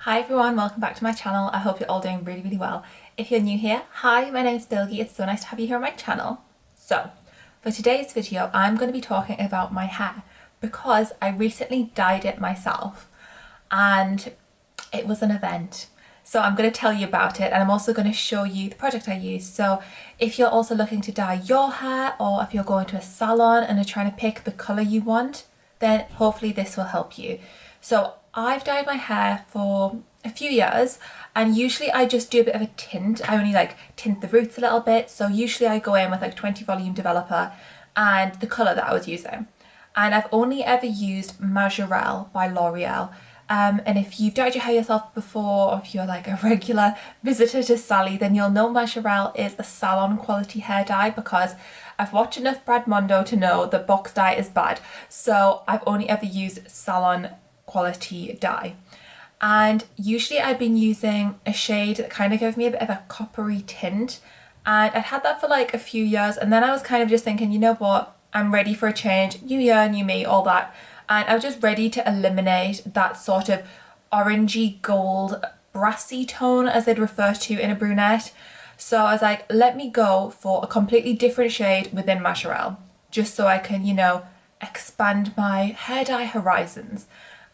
Hi everyone, welcome back to my channel. I hope you're all doing really well. If you're new here, hi, my name's Bilgi. It's so nice to have you here on my channel. So, for today's video, I'm going to be talking about my hair because I recently dyed it myself and it was an event. So I'm going to tell you about it, and I'm also going to show you the product I used. So if you're also looking to dye your hair, or if you're going to a salon and are trying to pick the colour you want, then hopefully this will help you. So I've dyed my hair for a few years, and usually I just do a bit of a tint. I only tint the roots a little bit. So usually I go in with 20 volume developer and the colour that I was using. And I've only ever used Majirel by L'Oreal. And if you've dyed your hair yourself before, or if you're a regular visitor to Sally, then you'll know Majirel is a salon quality hair dye, because I've watched enough Brad Mondo to know that box dye is bad. So I've only ever used salon quality dye. And usually I've been using a shade that kind of gives me a bit of a coppery tint. And I'd had that for a few years, and then I was kind of just thinking, you know what, I'm ready for a change, new year, new me, all that. And I was just ready to eliminate that sort of orangey gold brassy tone, as they'd refer to in a brunette. So I was like, let me go for a completely different shade within Majirel, just so I can, expand my hair dye horizons.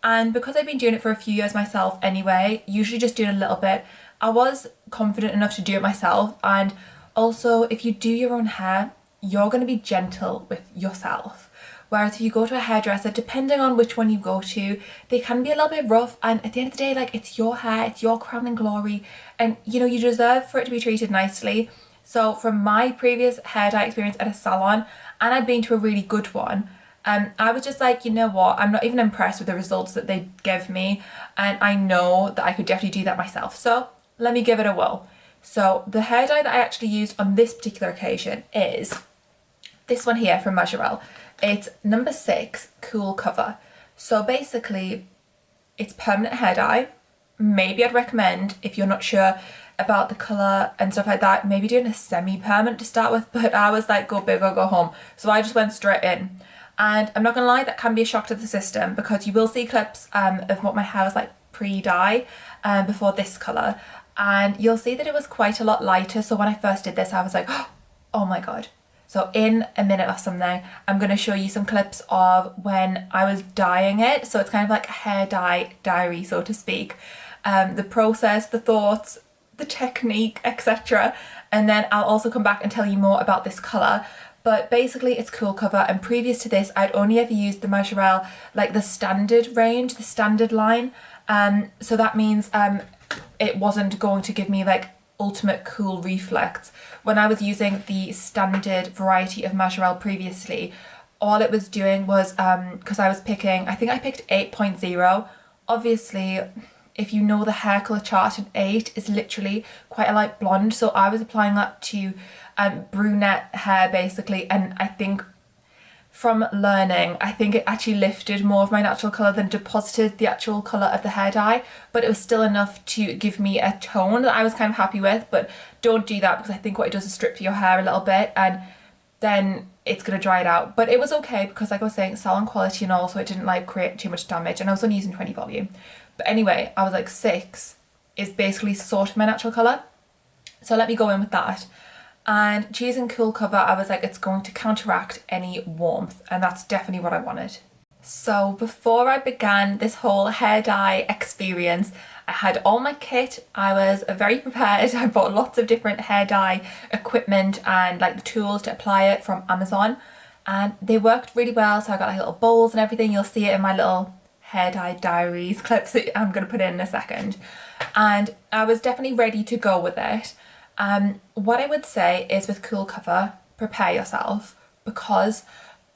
And because I've been doing it for a few years myself anyway, usually just doing a little bit, I was confident enough to do it myself. And also, if you do your own hair, you're going to be gentle with yourself. Whereas if you go to a hairdresser, depending on which one you go to, they can be a little bit rough. And at the end of the day, it's your hair, it's your crown and glory. And you deserve for it to be treated nicely. So from my previous hair dye experience at a salon, and I'd been to a really good one, I was just like, you know what, I'm not even impressed with the results that they give me. And I know that I could definitely do that myself. So let me give it a whirl. So the hair dye that I actually used on this particular occasion is this one here from Majirel. It's number 6 Cool Cover. So basically, it's permanent hair dye. Maybe I'd recommend, if you're not sure about the colour and stuff like that, maybe doing a semi-permanent to start with, but I was like, go big or go home. So I just went straight in. And I'm not gonna lie, that can be a shock to the system, because you will see clips of what my hair was like pre-dye before this colour. And you'll see that it was quite a lot lighter. So when I first did this, I was like, oh my God. So in a minute or something, I'm going to show you some clips of when I was dyeing it. So it's kind of like a hair dye diary, so to speak. The process, the thoughts, the technique, etc. And then I'll also come back and tell you more about this colour. But basically it's Cool Cover, and previous to this, I'd only ever used the Majirel, the standard range, the standard line. So that means it wasn't going to give me ultimate cool reflex. When I was using the standard variety of Majirel previously, all it was doing was, because I was picking, I think I picked 8.0. Obviously, if you know the hair colour chart, an 8 is literally quite a light blonde. So I was applying that to brunette hair basically, and I think from learning, I think it actually lifted more of my natural colour than deposited the actual colour of the hair dye, but it was still enough to give me a tone that I was kind of happy with. But don't do that, because I think what it does is strip your hair a little bit, and then it's going to dry it out. But it was okay, because like I was saying, salon quality and all, so it didn't create too much damage, and I was only using 20 volume. But anyway, I was 6 is basically sort of my natural colour, so let me go in with that. And choosing Cool Cover, I was like, it's going to counteract any warmth, and that's definitely what I wanted. So before I began this whole hair dye experience, I had all my kit. I was very prepared. I bought lots of different hair dye equipment and the tools to apply it from Amazon, and they worked really well. So I got little bowls and everything. You'll see it in my little hair dye diaries clips that I'm going to put in a second. And I was definitely ready to go with it. What I would say is, with Cool Cover, prepare yourself, because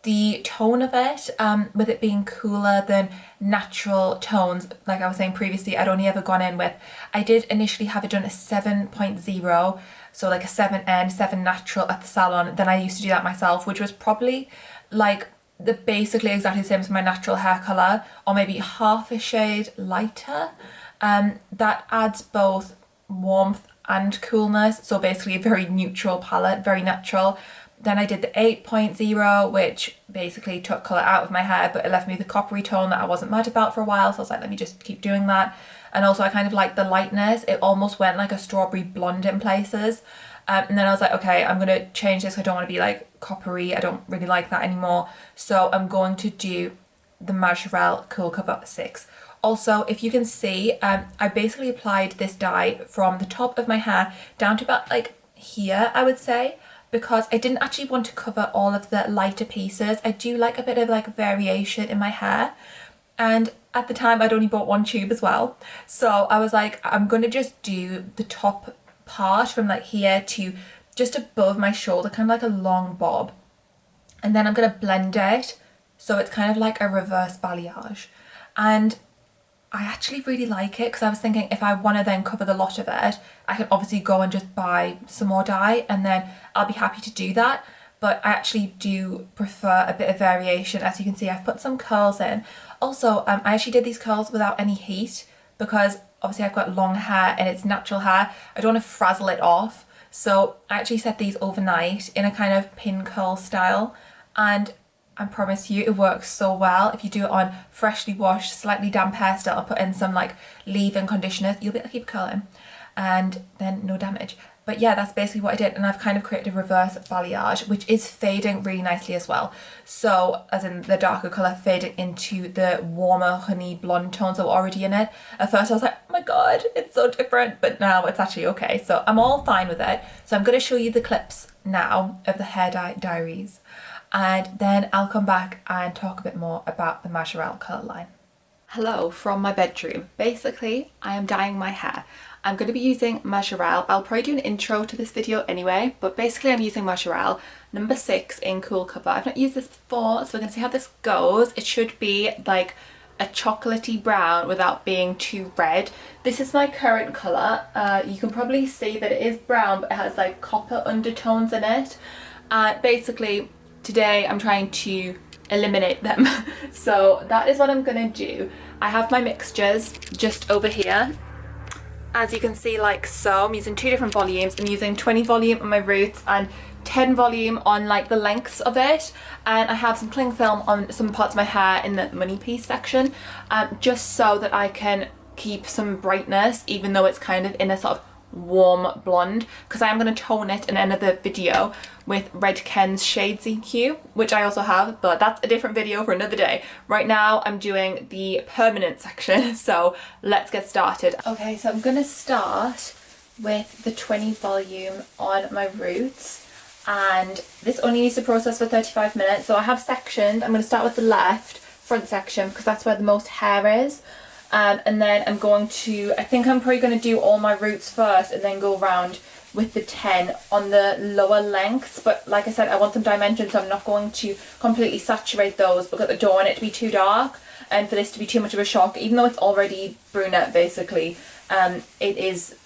the tone of it, with it being cooler than natural tones, like I was saying previously, I'd only ever gone in with, I did initially have it done a 7.0, so a 7N, 7 natural at the salon. Then I used to do that myself, which was probably the basically exactly the same as my natural hair colour, or maybe half a shade lighter. That adds both warmth and coolness, so basically a very neutral palette, very natural. Then I did the 8.0, which basically took colour out of my hair, but it left me the coppery tone that I wasn't mad about for a while, so I was like, let me just keep doing that. and also I kind of like the lightness. It almost went like a strawberry blonde in places. And then I was like, okay, I'm going to change this. I don't want to be like coppery. I don't really like that anymore. So I'm going to do the Majirel Cool Cover 6. Also, if you can see, I basically applied this dye from the top of my hair down to about like here, I would say, because I didn't actually want to cover all of the lighter pieces. I do like a bit of like variation in my hair. And at the time I'd only bought one tube as well. So I was like, I'm going to just do the top part from like here to just above my shoulder, kind of like a long bob. And then I'm going to blend it so it's kind of like a reverse balayage. And I actually really like it because I was thinking if I want to then cover the lot of it, I can obviously go and just buy some more dye and then I'll be happy to do that. But I actually do prefer a bit of variation. As you can see, I've put some curls in. Also, I actually did these curls without any heat because obviously I've got long hair and it's natural hair. I don't want to frazzle it off. So I actually set these overnight in a kind of pin curl style, and I promise you it works so well. If you do it on freshly washed, slightly damp hair still, I'll put in some like leave-in conditioners, you'll be able to keep curling and then no damage. But yeah, that's basically what I did, and I've kind of created a reverse balayage, which is fading really nicely as well. So, as in the darker colour fading into the warmer honey blonde tones that were already in it. At first I was like, oh my god, it's so different, but now it's actually okay. So I'm all fine with it. So I'm going to show you the clips now of the Hair Dye Diaries, and then I'll come back and talk a bit more about the Majirel colour line. Hello from my bedroom. Basically, I am dyeing my hair. I'm going to be using Majirel. I'll probably do an intro to this video anyway, but basically I'm using Majirel number 6 in Cool Cover. I've not used this before, so we're going to see how this goes. It should be like a chocolatey brown without being too red. This is my current colour. You can probably see that it is brown, but it has like copper undertones in it. Basically, today I'm trying to eliminate them. So that is what I'm going to do. I have my mixtures just over here. As you can see, like so, I'm using 2 different volumes. I'm using 20 volume on my roots and 10 volume on like the lengths of it, and I have some cling film on some parts of my hair in the money piece section, just so that I can keep some brightness even though it's kind of in a sort of warm blonde, because I am going to tone it in another video with Red Ken's Shades EQ, which I also have, but that's a different video for another day. Right now I'm doing the permanent section, so let's get started. Okay, so I'm going to start with the 20 volume on my roots, and this only needs to process for 35 minutes. So I have sectioned. I'm going to start with the left front section because that's where the most hair is. And then I'm going to, I think I'm probably going to do all my roots first and then go around with the 10 on the lower lengths. But like I said, I want some dimension, so I'm not going to completely saturate those because I don't want it to be too dark and for this to be too much of a shock. Even though it's already brunette basically, it is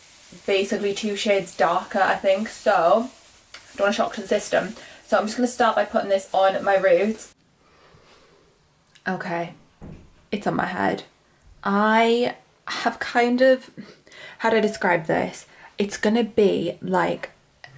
basically 2 shades darker, I think, so I don't want to shock the system. So I'm just going to start by putting this on my roots. Okay, it's on my head. I have kind of, how do I describe this? It's gonna be like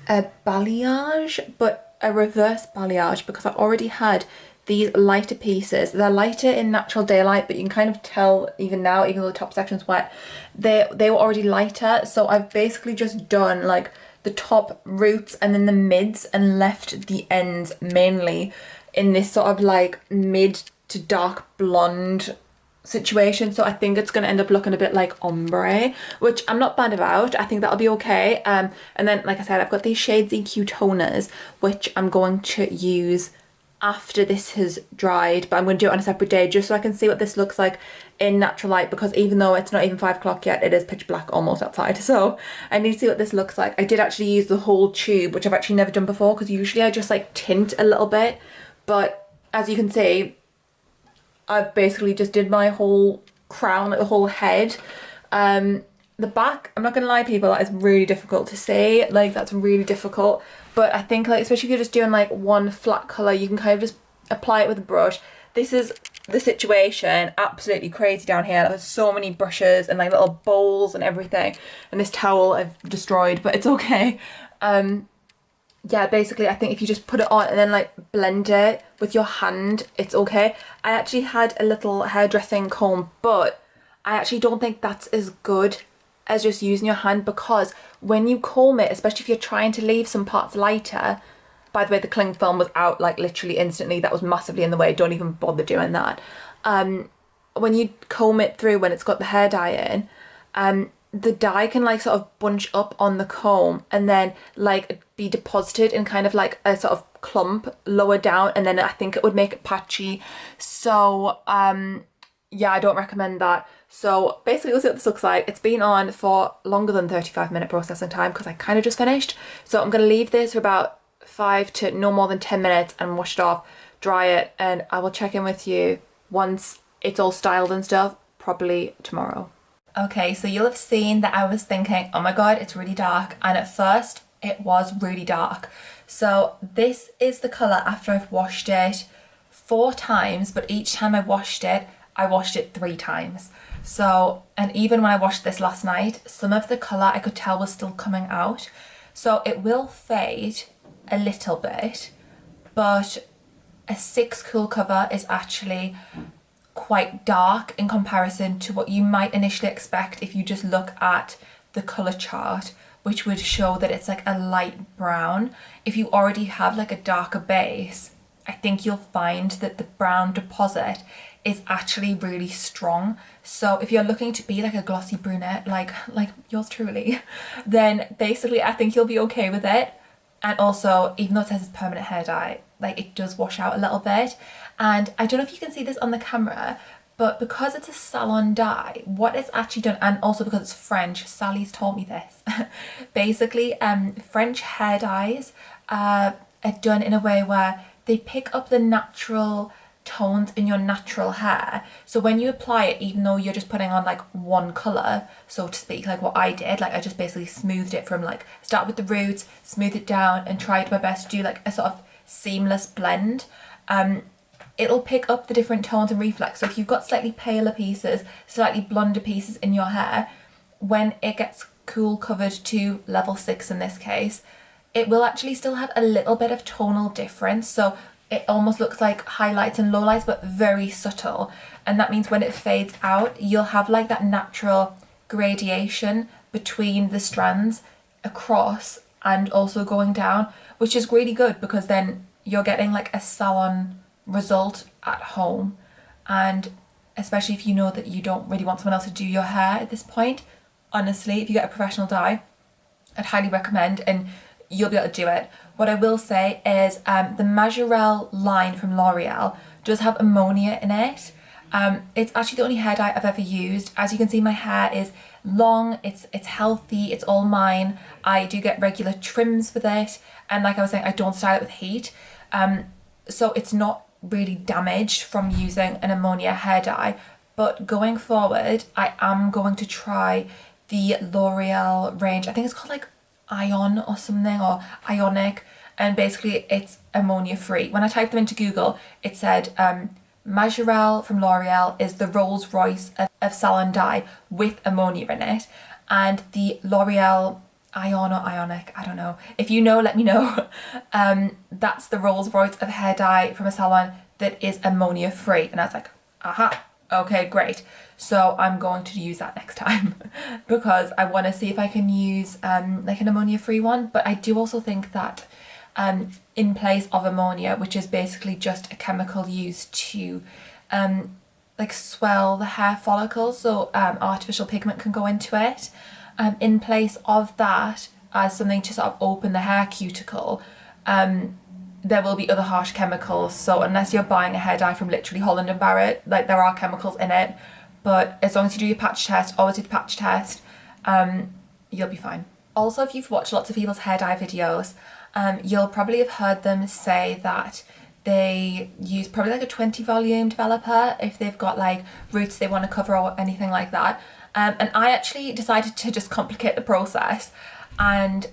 a balayage, but a reverse balayage, because I already had these lighter pieces. They're lighter in natural daylight, but you can kind of tell even now, even though the top section's wet, they were already lighter. So I've basically just done like the top roots and then the mids and left the ends mainly in this sort of like mid to dark blonde situation. So I think it's going to end up looking a bit like ombre, which I'm not bad about. I think that'll be okay. And then, like I said, I've got these Shades EQ toners, which I'm going to use after this has dried, but I'm going to do it on a separate day just so I can see what this looks like in natural light, because even though it's not even 5 o'clock yet, it is pitch black almost outside, so I need to see what this looks like. I did actually use the whole tube, which I've actually never done before, because usually I just like tint a little bit, but as you can see, I basically just did my whole crown, like the whole head. The back, I'm not gonna lie people, that is really difficult to see, like that's really difficult, but I think like especially if you're just doing like one flat colour, you can kind of just apply it with a brush. This is the situation, absolutely crazy down here. There's so many brushes and like little bowls and everything, and this towel I've destroyed, but it's okay. Yeah, basically I think if you just put it on and then like blend it with your hand, it's okay. I actually had a little hairdressing comb, but I actually don't think that's as good as just using your hand, because when you comb it, especially if you're trying to leave some parts lighter, by the way, the cling film was out like literally instantly. That was massively in the way. Don't even bother doing that. When you comb it through, when it's got the hair dye in, the dye can like sort of bunch up on the comb and then like be deposited in kind of like a sort of clump lower down, and then I think it would make it patchy. So yeah, I don't recommend that. So basically, we'll see what this looks like. It's been on for longer than 35-minute processing time because I kind of just finished. So I'm going to leave this for about 5 to no more than 10 minutes and wash it off, dry it, and I will check in with you once it's all styled and stuff, probably tomorrow. Okay, so you'll have seen that I was thinking, oh my god, it's really dark, and at first it was really dark. So this is the colour after I've washed it 4 times, but each time I washed it 3 times. So, and even when I washed this last night, some of the colour I could tell was still coming out. So it will fade a little bit, but a 6 cool cover is actually quite dark in comparison to what you might initially expect if you just look at the colour chart, which would show that it's like a light brown. If you already have like a darker base, I think you'll find that the brown deposit is actually really strong. So if you're looking to be like a glossy brunette like yours truly, then basically I think you'll be okay with it. And also, even though it says it's permanent hair dye, like it does wash out a little bit. And I don't know if you can see this on the camera, but because it's a salon dye, what it's actually done, and also because it's French, Sally's taught me this. Basically, French hair dyes are done in a way where they pick up the natural tones in your natural hair. So when you apply it, even though you're just putting on like one colour, so to speak, like what I did, like I just basically smoothed it from like, start with the roots, smooth it down and tried my best to do like a sort of seamless blend. It'll pick up the different tones and reflex. So if you've got slightly paler pieces, slightly blonder pieces in your hair, when it gets cool covered to level 6 in this case, it will actually still have a little bit of tonal difference. So it almost looks like highlights and lowlights, but very subtle. And that means when it fades out, you'll have like that natural gradation between the strands across and also going down, which is really good because then you're getting like a salon result at home. And especially if you know that you don't really want someone else to do your hair at this point, honestly, if you get a professional dye, I'd highly recommend, and you'll be able to do it. What I will say is the Majirel line from L'Oreal does have ammonia in it. It's actually the only hair dye I've ever used. As you can see, my hair is long, it's healthy, it's all mine. I do get regular trims with it, and like I was saying, I don't style it with heat. So it's not really damaged from using an ammonia hair dye. But going forward, I am going to try the L'Oreal range. I think it's called like Ion or something, or Ionic, and basically it's ammonia free. When I typed them into Google, it said Majirel from L'Oreal is the Rolls Royce of salon dye with ammonia in it, and the L'Oreal Ion or Ionic, I don't know. If you know, let me know. That's the Rolls Royce of hair dye from a salon that is ammonia free. And I was like, aha, okay, great. So I'm going to use that next time because I want to see if I can use like an ammonia free one. But I do also think that in place of ammonia, which is basically just a chemical used to like swell the hair follicles, so artificial pigment can go into it. In place of that, as something to sort of open the hair cuticle, there will be other harsh chemicals. So unless you're buying a hair dye from literally Holland and Barrett, like there are chemicals in it. But as long as you do your patch test, always do the patch test, you'll be fine. Also, if you've watched lots of people's hair dye videos, you'll probably have heard them say that they use probably like a 20 volume developer if they've got like roots they want to cover or anything like that. And I actually decided to just complicate the process and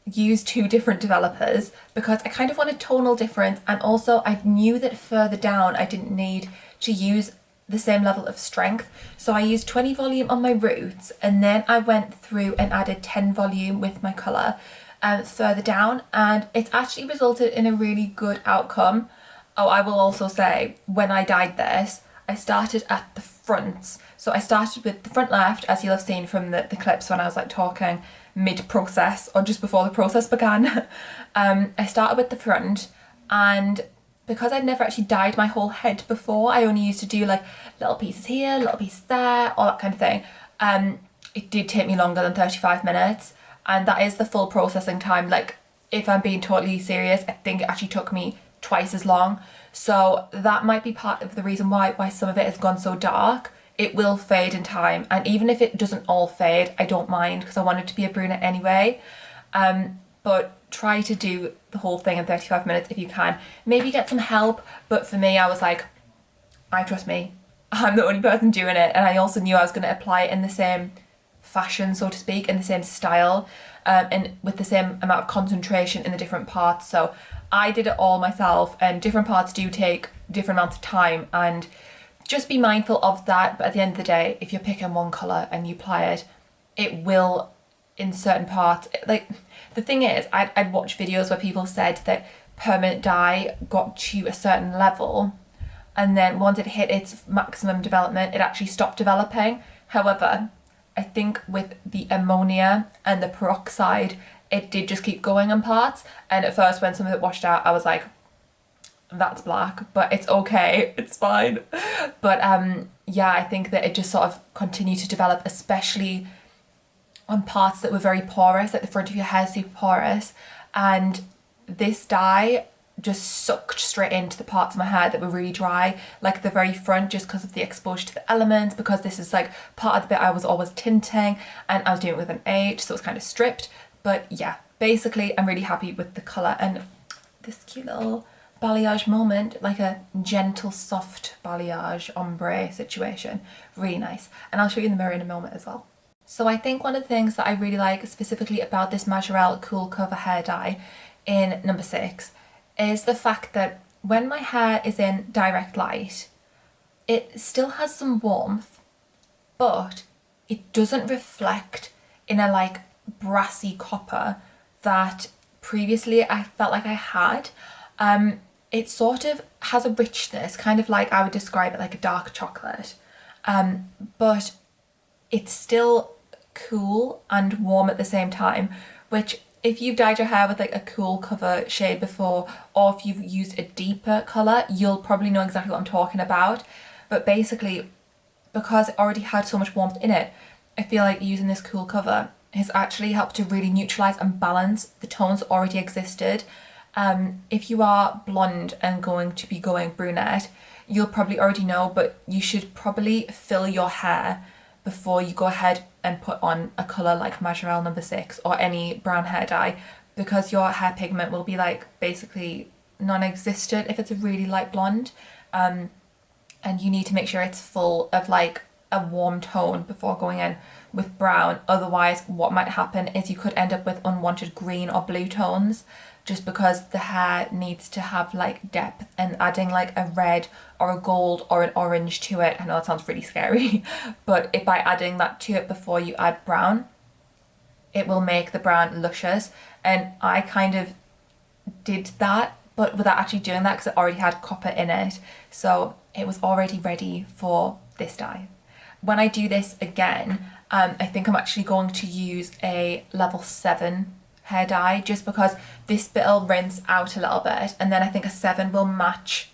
use 2 different developers because I kind of wanted tonal difference, and also I knew that further down I didn't need to use the same level of strength. So I used 20 volume on my roots, and then I went through and added 10 volume with my colour further down, and it's actually resulted in a really good outcome. Oh, I will also say, when I dyed this, I started at the fronts. So I started with the front left, as you'll have seen from the clips when I was like talking mid-process or just before the process began. I started with the front, and because I'd never actually dyed my whole head before, I only used to do like little pieces here, little pieces there, all that kind of thing. It did take me longer than 35 minutes, and that is the full processing time. Like, if I'm being totally serious, I think it actually took me twice as long. So that might be part of the reason why some of it has gone so dark. It will fade in time, and even if it doesn't all fade, I don't mind, because I want it to be a brunette anyway. But try to do the whole thing in 35 minutes if you can. Maybe get some help, but for me, I was like, I trust me. I'm the only person doing it, and I also knew I was going to apply it in the same fashion, so to speak, in the same style, and with the same amount of concentration in the different parts. So I did it all myself, and different parts do take different amounts of time, and just be mindful of that. But at the end of the day, if you're picking one colour and you apply it, it will, in certain parts, like, the thing is, I'd watch videos where people said that permanent dye got to a certain level, and then once it hit its maximum development, it actually stopped developing. However, I think with the ammonia and the peroxide, it did just keep going in parts. And at first, when some of it washed out, I was like, that's black, but it's okay, it's fine. But yeah, I think that it just sort of continued to develop, especially on parts that were very porous, like the front of your hair is super porous, and this dye just sucked straight into the parts of my hair that were really dry, like the very front, just because of the exposure to the elements, because this is like part of the bit I was always tinting, and I was doing it with an H, so it was kind of stripped. But yeah, basically I'm really happy with the colour, and this cute little balayage moment, like a gentle soft balayage ombre situation, really nice. And I'll show you in the mirror in a moment as well. So I think one of the things that I really like specifically about this Majirel Cool Cover hair dye in number 6 is the fact that when my hair is in direct light, it still has some warmth, but it doesn't reflect in a like brassy copper that previously I felt like I had. It sort of has a richness, kind of like I would describe it like a dark chocolate, but it's still cool and warm at the same time, which if you've dyed your hair with like a cool cover shade before, or if you've used a deeper colour, you'll probably know exactly what I'm talking about. But basically, because it already had so much warmth in it, I feel like using this cool cover has actually helped to really neutralise and balance the tones that already existed. If you are blonde and going to be going brunette, you'll probably already know, but you should probably fill your hair before you go ahead and put on a colour like Majirel number 6 or any brown hair dye, because your hair pigment will be like basically non-existent if it's a really light blonde, and you need to make sure it's full of like a warm tone before going in with brown. Otherwise, what might happen is you could end up with unwanted green or blue tones, just because the hair needs to have like depth, and adding like a red or a gold or an orange to it, I know that sounds really scary, but if by adding that to it before you add brown, it will make the brown luscious. And I kind of did that, but without actually doing that, because it already had copper in it, so it was already ready for this dye. When I do this again, I think I'm actually going to use a level 7 hair dye, just because this bit will rinse out a little bit, and then I think a 7 will match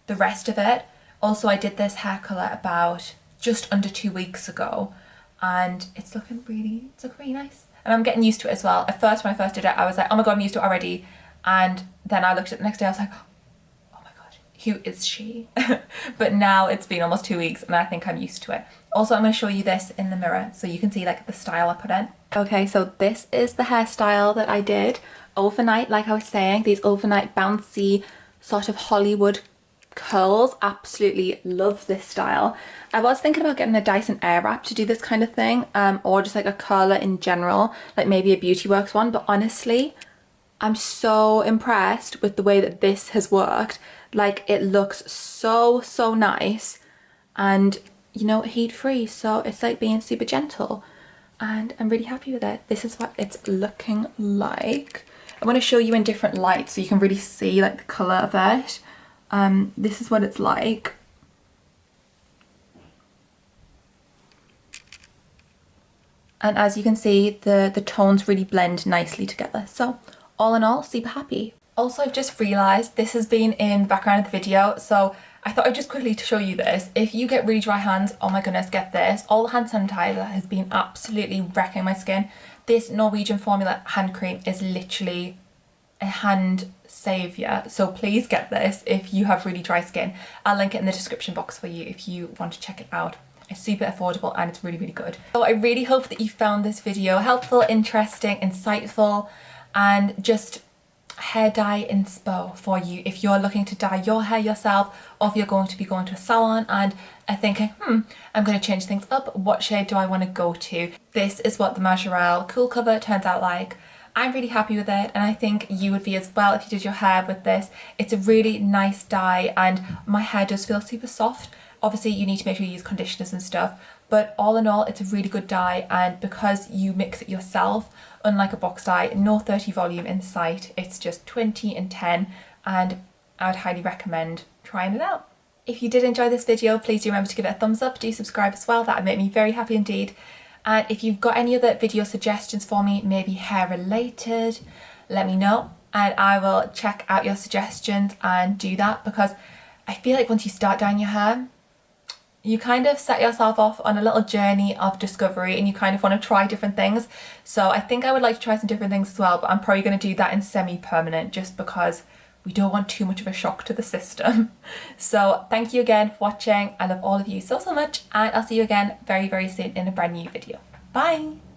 the rest of it. Also, I did this hair colour about just under 2 weeks ago, and it's looking really nice, and I'm getting used to it as well. At first, when I first did it, I was like, oh my god, I'm used to it already, and then I looked at it the next day, I was like, oh my god, who is she? But now it's been almost 2 weeks, and I think I'm used to it. Also, I'm going to show you this in the mirror so you can see like the style I put in. Okay, so this is the hairstyle that I did overnight. Like I was saying, these overnight bouncy sort of Hollywood curls. Absolutely love this style. I was thinking about getting a Dyson Airwrap to do this kind of thing, or just like a curler in general, like maybe a Beauty Works one. But honestly, I'm so impressed with the way that this has worked. Like, it looks so nice, and you know, heat free, so it's like being super gentle, and I'm really happy with it. This is what it's looking like. I'm going to show you in different lights so you can really see like the colour of it. This is what it's like. And as you can see, the tones really blend nicely together. So all in all, super happy. Also, I've just realised this has been in the background of the video, so I thought I'd just quickly to show you this. If you get really dry hands, oh my goodness, get this. All the hand sanitizer has been absolutely wrecking my skin. This Norwegian Formula hand cream is literally a hand saviour, so please get this if you have really dry skin. I'll link it in the description box for you if you want to check it out. It's super affordable and it's really, really good. So I really hope that you found this video helpful, interesting, insightful, and just hair dye inspo for you if you're looking to dye your hair yourself, or if you're going to be going to a salon and are thinking, I'm going to change things up, what shade do I want to go to? This is what the Majirel Cool Cover turns out like. I'm really happy with it, and I think you would be as well if you did your hair with this. It's a really nice dye and my hair does feel super soft. Obviously you need to make sure you use conditioners and stuff, but all in all it's a really good dye, and because you mix it yourself, unlike a box dye, no 30 volume in sight, it's just 20 and 10, and I would highly recommend trying it out. If you did enjoy this video, please do remember to give it a thumbs up, do subscribe as well, that would make me very happy indeed. And if you've got any other video suggestions for me, maybe hair related, let me know and I will check out your suggestions and do that, because I feel like once you start dyeing your hair, you kind of set yourself off on a little journey of discovery and you kind of want to try different things. So I think I would like to try some different things as well, but I'm probably going to do that in semi-permanent just because we don't want too much of a shock to the system. So thank you again for watching. I love all of you so, so much, and I'll see you again very, very soon in a brand new video. Bye!